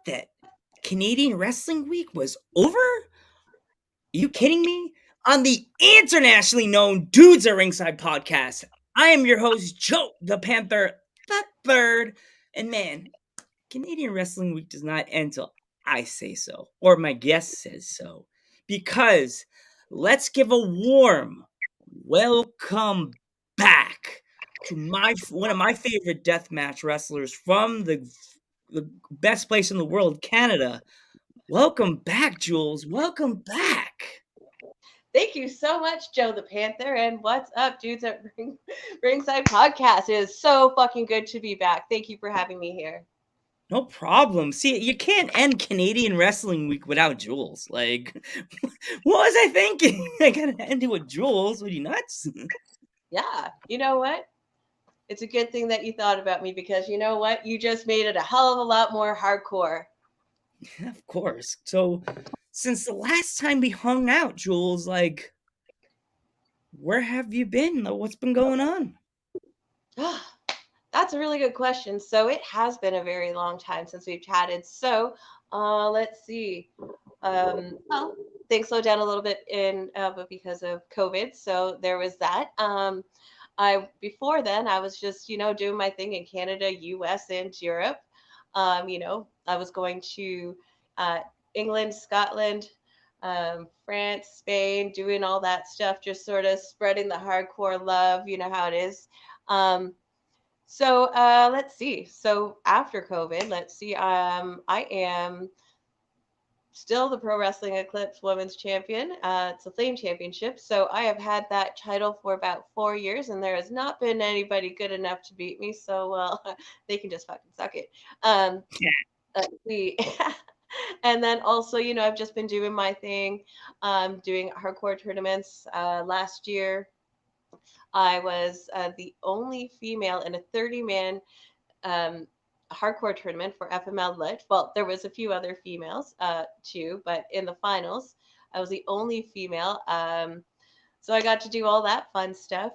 that Canadian Wrestling Week was over? Are you kidding me? On the internationally known Dudes at Ringside podcast, I am your host, Joe the Panther the Third. And man, Canadian Wrestling Week does not end till I say so, or my guest says so. Because let's give a warm welcome back to one of my favorite deathmatch wrestlers from the best place in the world, Canada. Welcome back, Jules. Welcome back. Thank you so much, Joe the Panther. And what's up, dudes at Ringside Podcast? It is so fucking good to be back. Thank you for having me here. No problem. See, you can't end Canadian Wrestling Week without Jules. Like, what was I thinking? I gotta end it with Jules. What are you nuts? Yeah, you know what? It's a good thing that you thought about me because you know what? You just made it a hell of a lot more hardcore. Of course. So, since the last time we hung out, Jules, like, where have you been? What's been going on? That's a really good question. So it has been a very long time since we've chatted. So let's see. Well, things slowed down a little bit but because of COVID, so there was that. I before then I was just doing my thing in Canada, U.S. and Europe. I was going to uh, England, Scotland, France, Spain, doing all that stuff, just sort of spreading the hardcore love. You know how it is. Um, so let's see. So after COVID, let's see. I am still the Pro Wrestling Eclipse Women's Champion. It's a Flame Championship. So I have had that title for about 4 years, and there has not been anybody good enough to beat me. So well, they can just fucking suck it. Let's see. And then also, I've just been doing my thing, doing hardcore tournaments. Last year, I was the only female in a 30-man um, hardcore tournament for FML Lit. Well, there was a few other females too, but in the finals, I was the only female. So I got to do all that fun stuff.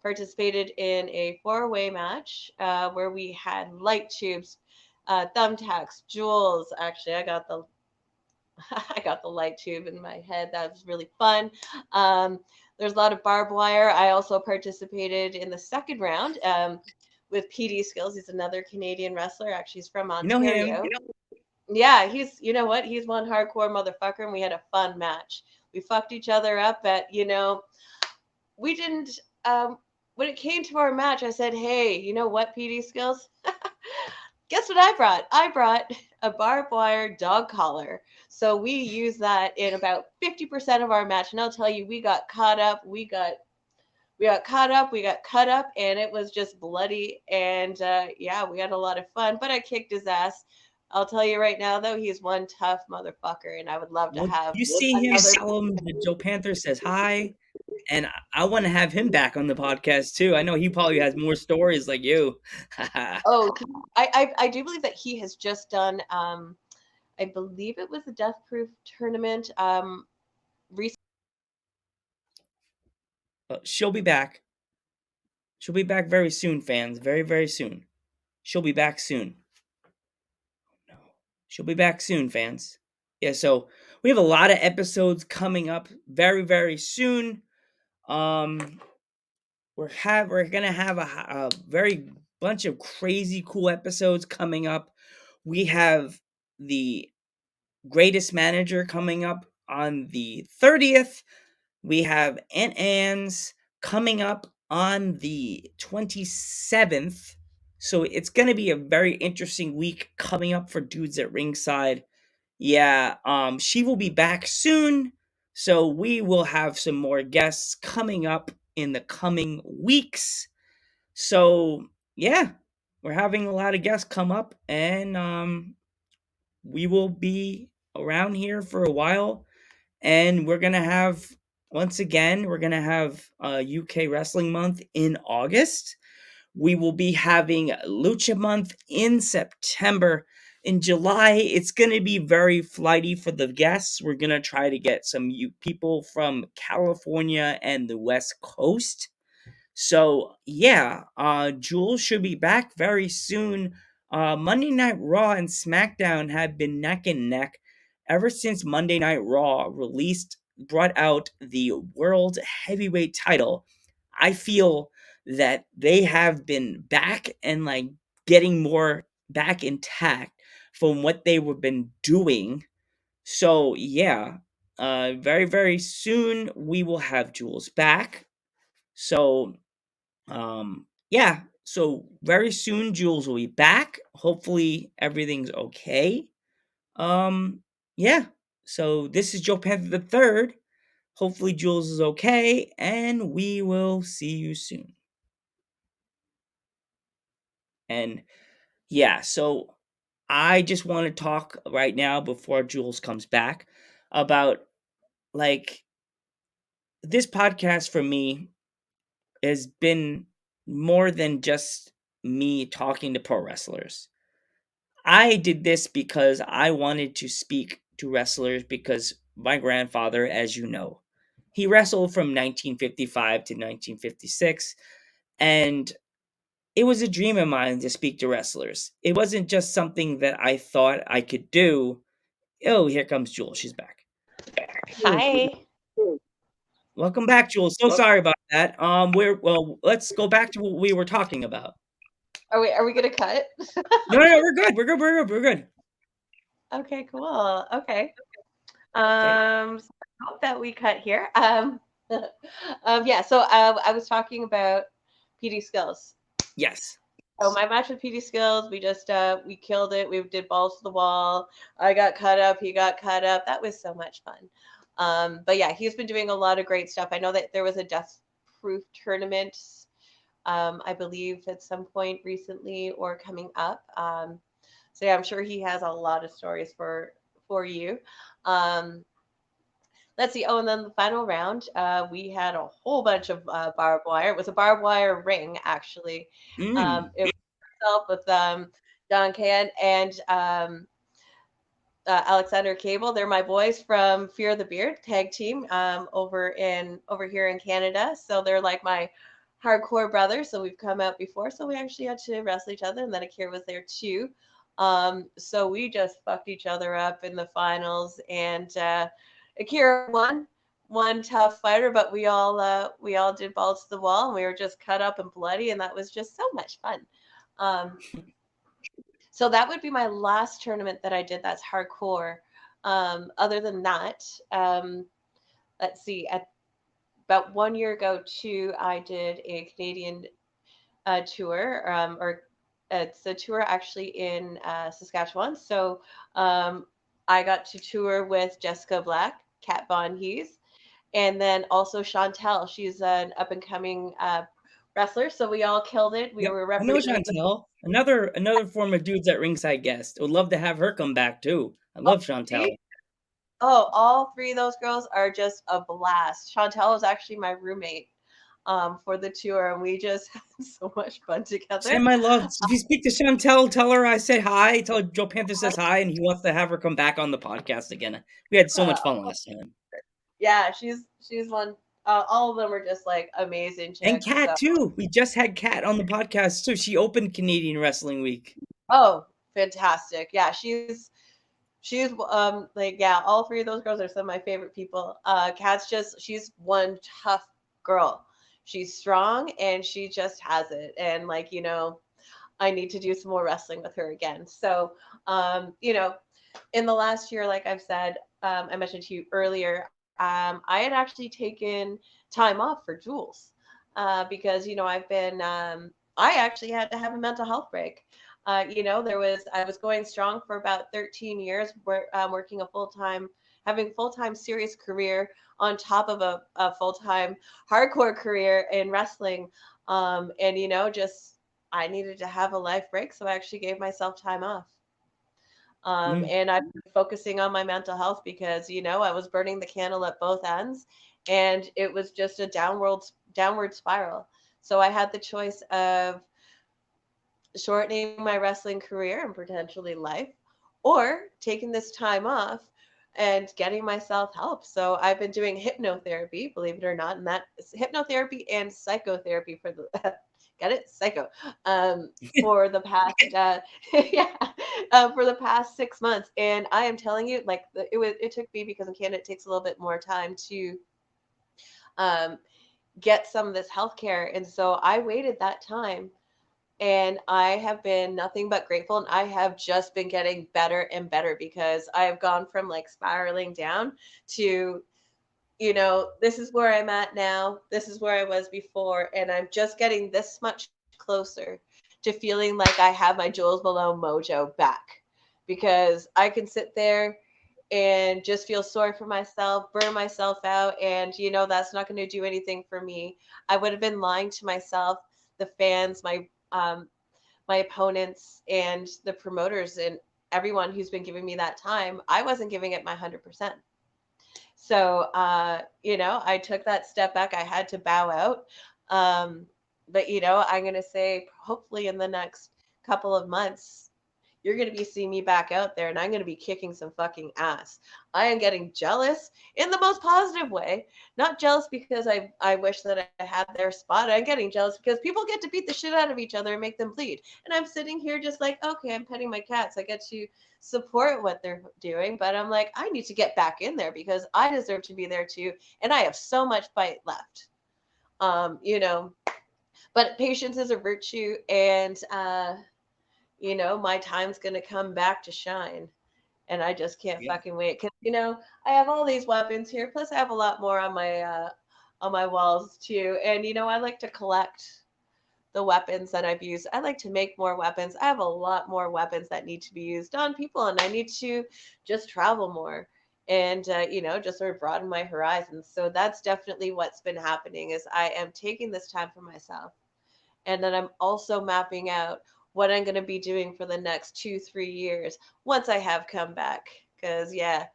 Participated in a four-way match where we had light tubes, thumbtacks, jewels. Actually, I got the I got the light tube in my head. That was really fun. Um, there's a lot of barbed wire. I also participated in the second round with PD Skills. He's another Canadian wrestler. Actually, he's from You know him. Ontario. Yeah, you know what? He's one hardcore motherfucker, and we had a fun match. We fucked each other up we didn't, when it came to our match, I said, hey, you know what, PD Skills? Guess what I brought? I brought a barbed wire dog collar. So we used that in about 50% of our match. And I'll tell you, we got caught up. We got caught up. We got cut up, and it was just bloody. And yeah, we had a lot of fun. But I kicked his ass. I'll tell you right now, though, he's one tough motherfucker, and I would love to Well, have you see him, another. tell him that Joe Panther says hi, and I want to have him back on the podcast too. I know he probably has more stories like you. Oh, I do believe that he has just done. I believe it was the Death Proof tournament. Recently. She'll be back. She'll be back very soon, fans. Very, very soon. She'll be back soon. No. She'll be back soon, fans. Yeah, so we have a lot of episodes coming up very, very soon. Um, we're gonna have a very bunch of crazy cool episodes coming up. We have the greatest manager coming up on the 30th. We have Aunt Anne's coming up on the 27th. So it's going to be a very interesting week coming up for Dudes at Ringside. Yeah, she will be back soon. So we will have some more guests coming up in the coming weeks. So, yeah, we're having a lot of guests come up and we will be around here for a while, and we're gonna have once again we're gonna have UK Wrestling Month in August. We will be having Lucha Month in September. In July, it's gonna be very flighty for the guests. We're gonna try to get some people from California and the West Coast. So yeah, Jules should be back very soon Monday Night Raw and SmackDown have been neck and neck ever since Monday Night Raw brought out the World Heavyweight title. I feel that they have been back and like getting more back intact from what they were been doing. So yeah, very very soon we will have Jules back. So yeah, so very soon Jules will be back. Hopefully everything's okay. Um, yeah. So this is Joe Panther the third. Hopefully Jules is okay, and we will see you soon. And yeah, so I just want to talk right now before Jules comes back about like this podcast for me has been more than just me talking to pro wrestlers. I did this because I wanted to speak to wrestlers because my grandfather, as you know, he wrestled from 1955 to 1956, and it was a dream of mine to speak to wrestlers. It wasn't just something that I thought I could do. Oh, here comes Jules. She's back. Hi. Welcome back, Jules. So sorry about that. Let's go back to what we were talking about. Are we gonna cut? No, no, no, we're good. We're good. We're good. We're good. Okay, cool. Okay. Okay. So I hope that we cut here. Yeah, so I was talking about PD skills. Yes. So my match with PD skills, we just we killed it. We did balls to the wall. I got cut up, he got cut up. That was so much fun. But yeah, he's been doing a lot of great stuff. I know that there was a death proof tournament, I believe at some point recently or coming up. So yeah, I'm sure he has a lot of stories for you. Um, let's see. Oh, and then the final round, we had a whole bunch of barbed wire. It was a barbed wire ring, actually. Mm. It was myself with John Can and Alexander Cable. They're my boys from Fear the Beard tag team over here in Canada. So they're like my hardcore brothers. So we've come out before. So we actually had to wrestle each other, and then Akira was there too. So we just fucked each other up in the finals, and Akira won. One tough fighter, but we all did balls to the wall, and we were just cut up and bloody, and that was just so much fun. Um, so that would be my last tournament that I did that's hardcore. Other than that, let's see, at about 1 year ago too, I did a Canadian tour, or it's a tour actually in Saskatchewan. So I got to tour with Jessica Black, Kat Von Hees, and then also Chantel. She's an up and coming wrestler. So we all killed it. We Yep, were I know representing. Chantel. Another former dudes at ringside guest. Would love to have her come back too. I Oh, love Chantel. see? Oh, all three of those girls are just a blast. Chantel was actually my roommate for the tour, and we just had so much fun Send together. my love. If you speak to Chantel, tell her I said hi. Tell her Joe Panther says hi, and he wants to have her come back on the podcast again. We had so Uh, much fun last time. yeah, she's one. All of them are just like amazing And chicks. Kat So, too. We just had Kat on the podcast too. She opened Canadian Wrestling Week. oh, fantastic! Yeah, she's like yeah, all three of those girls are some of my favorite people. Kat's just she's one tough girl. She's strong and she just has it. And like I need to do some more wrestling with her again. So, in the last year, like I've said, I mentioned to you earlier, I had actually taken time off for Jules because I've been I actually had to have a mental health break. I was going strong for about 13 years, working having full time serious career on top of a full time hardcore career in wrestling, and just I needed to have a life break, so I actually gave myself time off. Mm. And I've been focusing on my mental health because I was burning the candle at both ends, and it was just a downward spiral. So I had the choice of shortening my wrestling career and potentially life, or taking this time off and getting myself help. So I've been doing hypnotherapy, believe it or not, and that is hypnotherapy and psychotherapy for the Get it? Psycho. For the past yeah, for the past 6 months, and I am telling you, like it took me because in Canada it takes a little bit more time to um, get some of this healthcare, and so I waited that time, and I have been nothing but grateful, and I have just been getting better and better because I have gone from like spiraling down to, this is where I'm at now. This is where I was before. And I'm just getting this much closer to feeling like I have my Jules Malone mojo back, because I can sit there and just feel sorry for myself, burn myself out. And, that's not going to do anything for me. I would have been lying to myself, the fans, my opponents, and the promoters, and everyone who's been giving me that time. I wasn't giving it my 100%. So, I took that step back. I had to bow out. But, I'm going to say, hopefully, in the next couple of months, you're going to be seeing me back out there, and I'm going to be kicking some fucking ass. I am getting jealous in the most positive way. Not jealous because I wish that I had their spot. I'm getting jealous because people get to beat the shit out of each other and make them bleed. And I'm sitting here just like, okay, I'm petting my cats. I get to support what they're doing, but I'm like, I need to get back in there because I deserve to be there too. And I have so much fight left. Um, you know, but patience is a virtue, and my time's gonna come back to shine, and I just can't Yeah. fucking wait. Because I have all these weapons here, plus I have a lot more on my walls too. And I like to collect the weapons that I've used. I like to make more weapons. I have a lot more weapons that need to be used on people, and I need to just travel more and just sort of broaden my horizons. So that's definitely what's been happening, is I am taking this time for myself, and then I'm also mapping out what I'm going to be doing for the next 2-3 years once I have come back. Because yeah,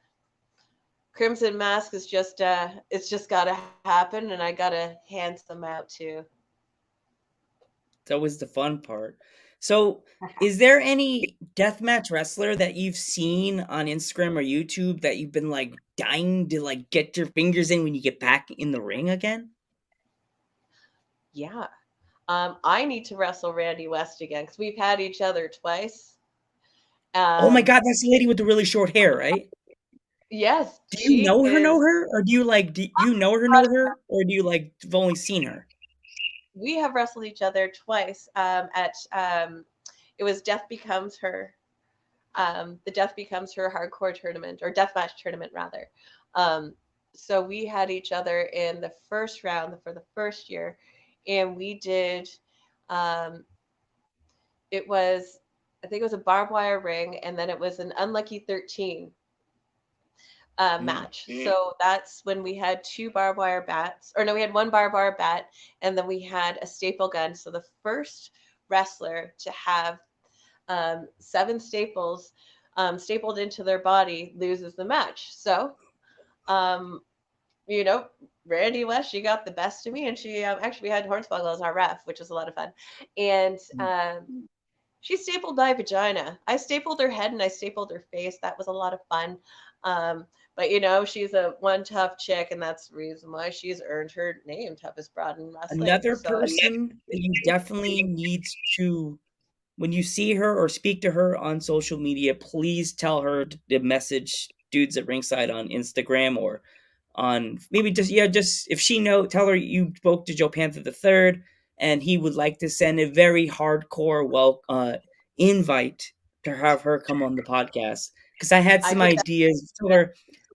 Crimson Mask is just it's just got to happen, and I got to hand some out too. It's always the fun part. So, is there any deathmatch wrestler that you've seen on Instagram or YouTube that you've been like dying to like get your fingers in when you get back in the ring again? Yeah. I need to wrestle Randy West again because we've had each other twice. Oh my Um, god, that's the lady with the really short hair, right? yes, Do you she know is. her, or do you like do you know her, or do you like have only seen her? We have wrestled each other twice at it was Death Becomes Her, the Death Becomes Her hardcore tournament, or deathmatch tournament rather. Um, so we had each other in the first round for the first year, and we did. Um, it was, I think it was a barbed wire ring, and then it was an unlucky 13 Mm. match. So that's when we had two barbed wire bats, or no, we had one barbed wire bat, and then we had a staple gun. So the first wrestler to have seven staples stapled into their body loses the match. So, um, you know, Randy West, she got the best of me, and she actually we had Hornswoggle as our ref, which was a lot of fun. And Mm. she stapled my vagina. I stapled her head and I stapled her face. That was a lot of fun. But she's a one tough chick, and that's the reason why she's earned her name, toughest broad in wrestling. Another So person that you definitely need to, when you see her or speak to her on social media, please tell her to message dudes at Ringside on Instagram, or on maybe just, yeah, just if she know, tell her you spoke to Joe Panther the third, and he would like to send a very hardcore invite to have her come on the podcast, because I had I some could ideas. Tell her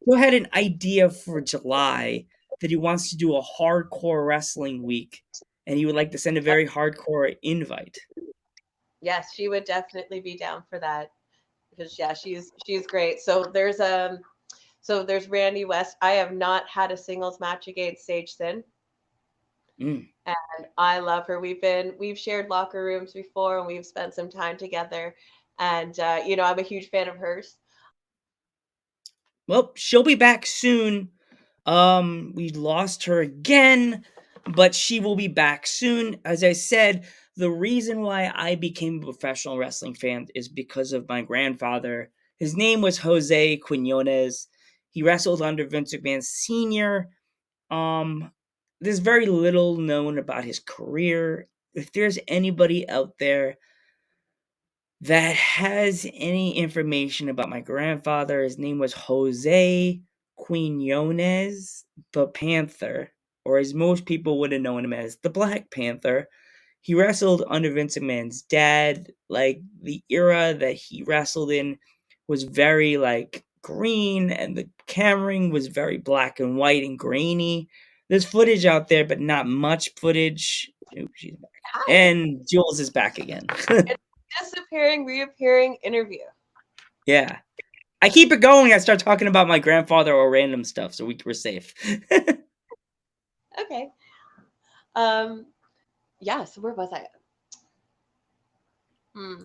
Joe had an idea for July that he wants to do a hardcore wrestling week, and he would like to send a very hardcore invite. yes, she would definitely be down for that, because yeah, she's great. So there's Randy West. I have not had a singles match against Sage Sin, Mm. and I love her. We've shared locker rooms before, and we've spent some time together. And I'm a huge fan of hers. Well, she'll be back soon. We lost her again, but she will be back soon. As I said, the reason why I became a professional wrestling fan is because of my grandfather. His name was Jose Quinones. He wrestled under Vince McMahon Sr. Um, there's very little known about his career. if there's anybody out there that has any information about my grandfather, his name was Jose Quinones the Panther, or as most people would have known him as the Black Panther. He wrestled under Vince McMahon's dad. Like, the era that he wrestled in was very, like, green, and the cameraing was very black and white and grainy. There's footage out there, but not much footage. Ooh, she's back. Hi. And Jules is back again. It's disappearing, reappearing interview. Yeah. I keep it going. I start talking about my grandfather or random stuff, so we're safe. Okay. Um, yeah, so where was I? Hmm.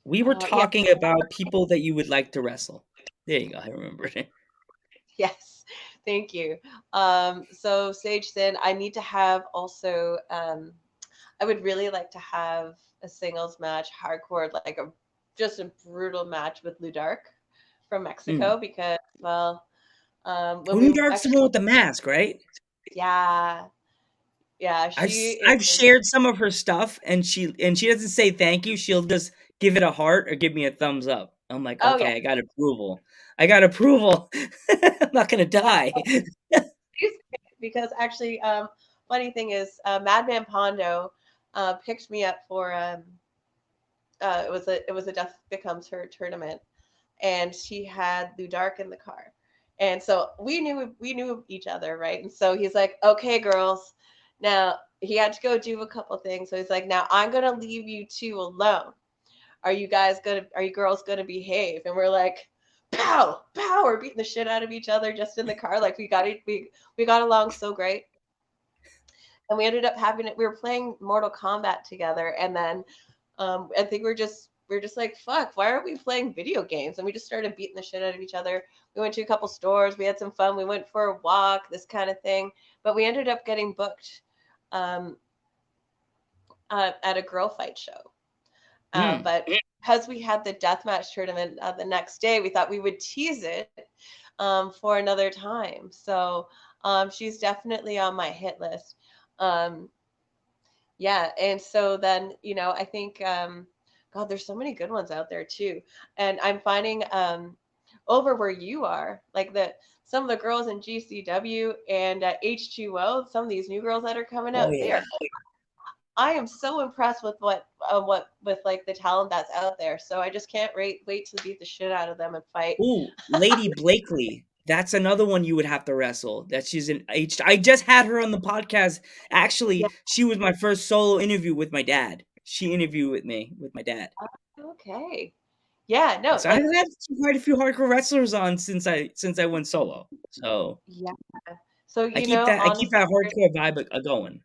We were Yeah, talking about people that you would like to wrestle. There you go. I remembered it. yes. Thank you. So Sage Sin, I need to have also I would really like to have a singles match, hardcore, like a just a brutal match with Ludark from Mm. Mexico because well, when New we Dark's the actually one with the mask, right? yeah, yeah, she I've is shared some of her stuff, and she doesn't say thank you. She'll just give it a heart or give me a thumbs up. I'm like, oh yeah. okay, I got approval. I got approval. I'm not gonna die. She's great because actually funny thing is Madman Pondo picked me up for it was a Death Becomes Her tournament and she had Lou Dark in the car. And so we knew each other, right? And so he's like, "Okay, girls." Now he had to go do a couple things. So he's like, "Now I'm going to leave you two alone. Are you girls going to behave?" And we're like, "Pow, pow." We're beating the shit out of each other just in the car like we got along so great. And we ended up having it. We were playing Mortal Kombat together, and then I think we're just like, fuck, why aren't we playing video games? And we just started beating the shit out of each other. We went to a couple stores, we had some fun, we went for a walk, this kind of thing. But we ended up getting booked um, at a girl fight show. Mm. But because we had the deathmatch tournament the next day, we thought we would tease it for another time. So she's definitely on my hit list. Um, Yeah, and so then, I think God, there's so many good ones out there too. And I'm finding over where you are, like the some of the girls in GCW and H2O, some of these new girls that are coming Oh out, they yeah. are I am so impressed with what with like the talent that's out there. So I just can't wait to beat the shit out of them and fight. Ooh, Lady Blakely. That's another one you would have to wrestle. That she's an H. I just had her on the podcast. Yeah. Actually, she was my first solo interview with my dad. She interviewed with me with my dad. Okay. Yeah, no, So I've like had quite a few hardcore wrestlers on since I went solo. So yeah. So I keep honestly, that hardcore vibe going.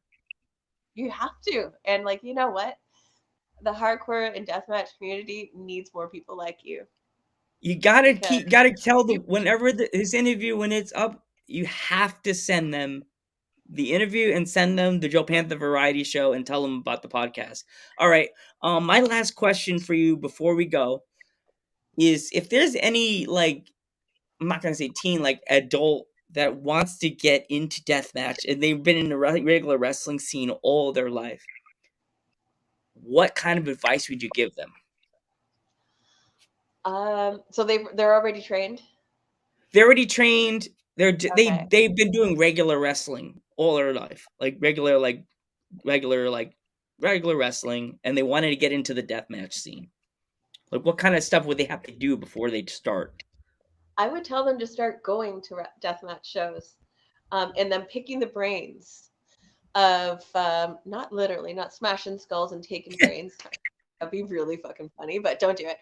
you have to. And like, you know what? The hardcore and deathmatch community needs more people like you You because gotta tell the you whenever his interview when it's up, you have to send them the interview and send them the Joe Panther variety show and tell them about the podcast. All right. My last question for you before we go is if there's any like I'm not gonna say teen like adult that wants to get into deathmatch and they've been in the regular wrestling scene all their life, what kind of advice would you give them? so they're already trained. They're already trained. Okay. They've been doing regular wrestling all their life, like regular like regular wrestling, and they wanted to get into the deathmatch scene. Like, what kind of stuff would they have to do before they start? I would tell them to start going to deathmatch shows, and then picking the brains of not literally, not smashing skulls and taking brains. That'd be really fucking funny, but don't do it.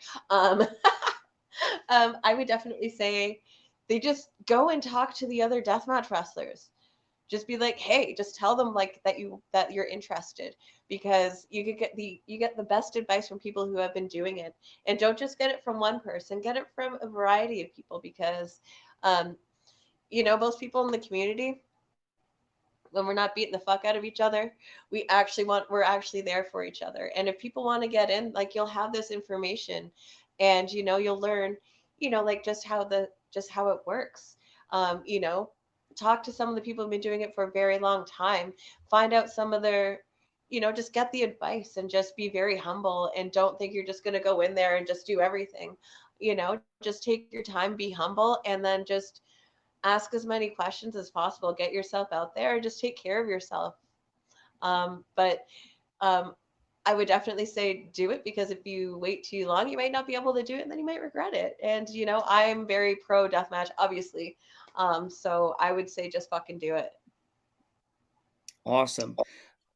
Um, I would definitely say they just go and talk to the other deathmatch wrestlers. Just be like, hey, just tell them like that you're interested because you get the best advice from people who have been doing it, and don't just get it from one person, get it from a variety of people because um, most people in the community, when we're not beating the fuck out of each other, we're actually there for each other. And if people want to get in, like you'll have this information and you'll learn, like just how it works. Um, you know, talk to some of the people who've been doing it for a very long time, find out some of their, just get the advice and just be very humble and don't think you're just going to go in there and just do everything. Just take your time, be humble, and then just ask as many questions as possible, get yourself out there, and just take care of yourself. But um, I would definitely say do it, because if you wait too long, you might not be able to do it and then you might regret it. And, I'm very pro deathmatch, obviously. So I would say just fucking do it. Awesome.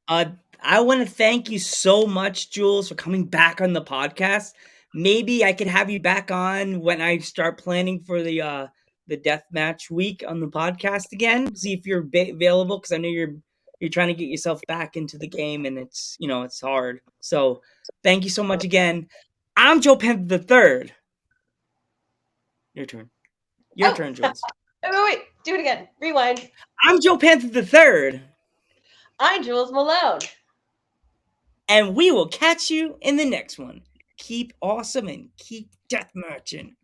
Uh, I want to thank you so much, Jules, for coming back on the podcast. Maybe I could have you back on when I start planning for the death match week on the podcast again. See if you're available, because I know you're trying to get yourself back into the game, and it's hard. So thank you so much again. I'm Joe Panther the Third. Your turn. Your Oh, turn, Jules. wait, do it again. Rewind. I'm Joe Panther the Third, I'm Jules Malone. and we will catch you in the next one. Keep awesome and keep death marching.